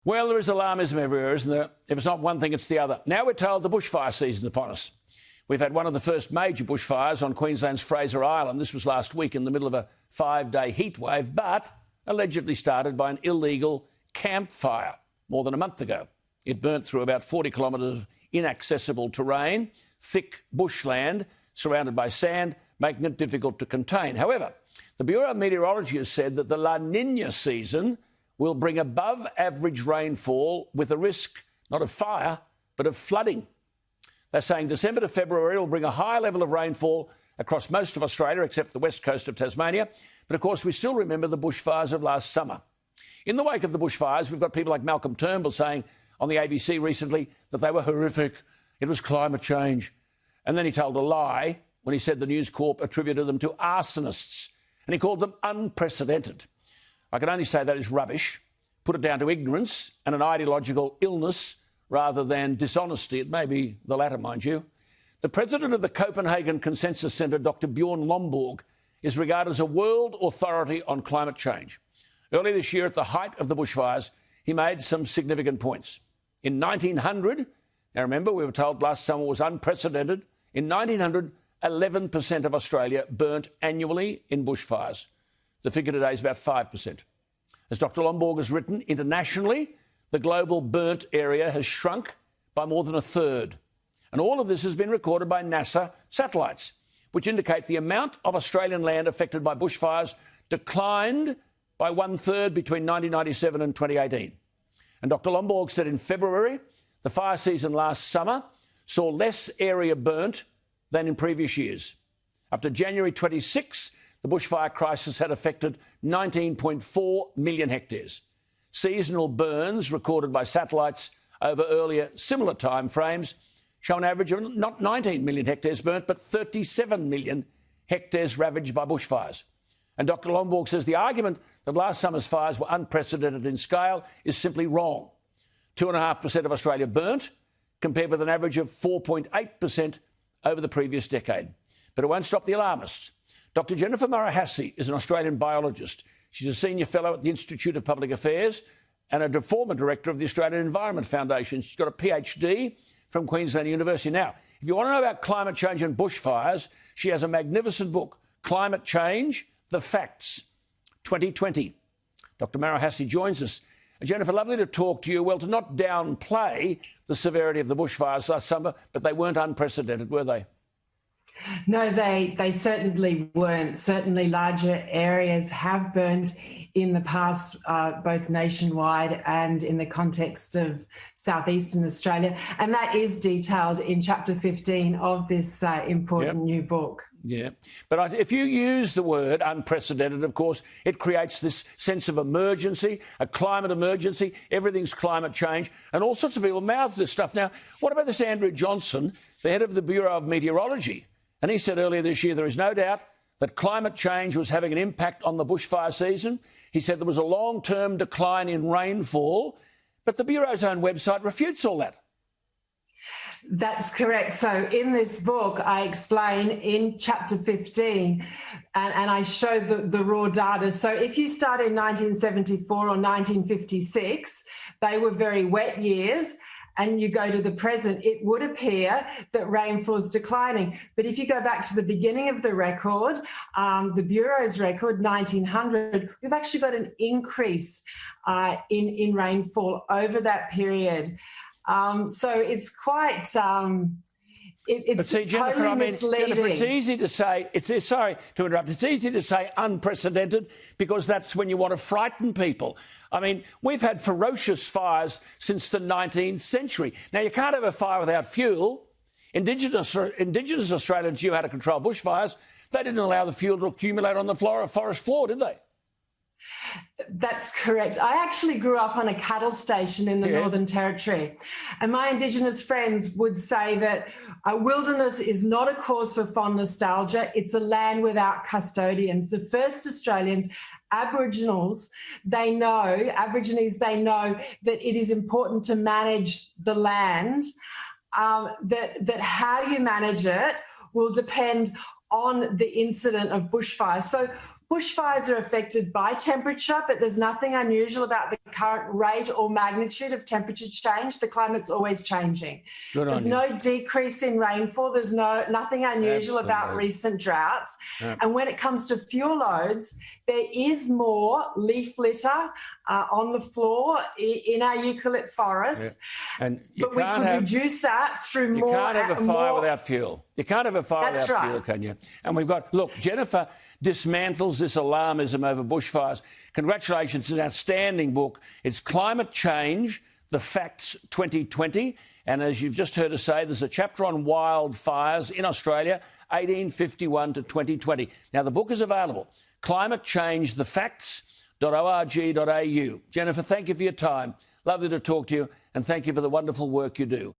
Well, there is alarmism everywhere, isn't there? If it's not one thing, it's the other. Now we're told the bushfire season is upon us. We've had one of the first major bushfires on Queensland's Fraser Island. This was last week in the middle of a 5-day heatwave, but allegedly started by an illegal campfire more than a month ago. It burnt through about 40 kilometres of inaccessible terrain, thick bushland surrounded by sand, making it difficult to contain. However, the Bureau of Meteorology has said that the La Nina season will bring above average rainfall with a risk not of fire, but of flooding. They're saying December to February will bring a high level of rainfall across most of Australia, except the west coast of Tasmania. But of course, we still remember the bushfires of last summer. In the wake of the bushfires, we've got people like Malcolm Turnbull saying on the ABC recently that they were horrific. It was climate change. And then he told a lie when he said the News Corp attributed them to arsonists, and he called them unprecedented. I can only say that is rubbish. Put it down to ignorance and an ideological illness rather than dishonesty. It may be the latter, mind you. The president of the Copenhagen Consensus Centre, Dr. Bjorn Lomborg, is regarded as a world authority on climate change. Earlier this year, at the height of the bushfires, he made some significant points. In 1900, now remember, we were told last summer was unprecedented. In 1900, 11% of Australia burnt annually in bushfires. The figure today is about 5%. As Dr. Lomborg has written, internationally, the global burnt area has shrunk by more than a third. And all of this has been recorded by NASA satellites, which indicate the amount of Australian land affected by bushfires declined by 1/3 between 1997 and 2018. And Dr. Lomborg said in February, the fire season last summer saw less area burnt than in previous years. Up to January 26, the bushfire crisis had affected 19.4 million hectares. Seasonal burns recorded by satellites over earlier similar time frames show an average of not 19 million hectares burnt, but 37 million hectares ravaged by bushfires. And Dr. Lomborg says the argument that last summer's fires were unprecedented in scale is simply wrong. 2.5% of Australia burnt, compared with an average of 4.8% over the previous decade. But it won't stop the alarmists. Dr. Jennifer Marohasy is an Australian biologist. She's a senior fellow at the Institute of Public Affairs and a former director of the Australian Environment Foundation. She's got a PhD from Queensland University. Now, if you want to know about climate change and bushfires, she has a magnificent book, Climate Change, The Facts, 2020. Dr. Marohasy joins us. Jennifer, lovely to talk to you. Well, to not downplay the severity of the bushfires last summer, but they weren't unprecedented, were they? No, they certainly weren't. Certainly larger areas have burnt in the past, both nationwide and in the context of southeastern Australia. And that is detailed in chapter 15 of this important new book. Yeah, but if you use the word unprecedented, of course, it creates this sense of emergency, a climate emergency. Everything's climate change, and all sorts of people mouth this stuff. Now, what about this Andrew Johnson, the head of the Bureau of Meteorology? And he said earlier this year there is no doubt that climate change was having an impact on the bushfire season. He said there was a long-term decline in rainfall, but the Bureau's own website refutes all that. That's correct. So in this book, I explain in chapter 15, and I show the raw data. So if you start in 1974 or 1956, they were very wet years, and you go to the present, it would appear that rainfall is declining. But if you go back to the beginning of the record, the Bureau's record, 1900, we've actually got an increase in rainfall over that period. So it's quite, it's Jennifer, totally misleading. Jennifer, it's easy to say, sorry to interrupt, it's easy to say unprecedented because that's when you want to frighten people. I mean, we've had ferocious fires since the 19th century. Now, you can't have a fire without fuel. Indigenous Australians knew how to control bushfires. They didn't allow the fuel to accumulate on the forest floor, did they? That's correct. I actually grew up on a cattle station in the Northern Territory, and my Indigenous friends would say that a wilderness is not a cause for fond nostalgia. It's a land without custodians. The first Australians, Aborigines, they know that it is important to manage the land, that how you manage it will depend on the incident of bushfires. So Bushfires are affected by temperature, but there's nothing unusual about the current rate or magnitude of temperature change. The climate's always changing. There's no decrease in rainfall. There's nothing unusual about recent droughts. Yep. And when it comes to fuel loads, there is more leaf litter on the floor in our eucalypt forests. Yep. And but we can reduce that through more... You can't have a fire without fuel. You can't have a fire without fuel, can you? And we've got... Look, Jennifer dismantles this alarmism over bushfires. Congratulations, it's an outstanding book. It's Climate Change, The Facts 2020. And as you've just heard us say, there's a chapter on wildfires in Australia, 1851 to 2020. Now, the book is available. Climate Change, The Facts.org.au. Jennifer, thank you for your time. Lovely to talk to you, and thank you for the wonderful work you do.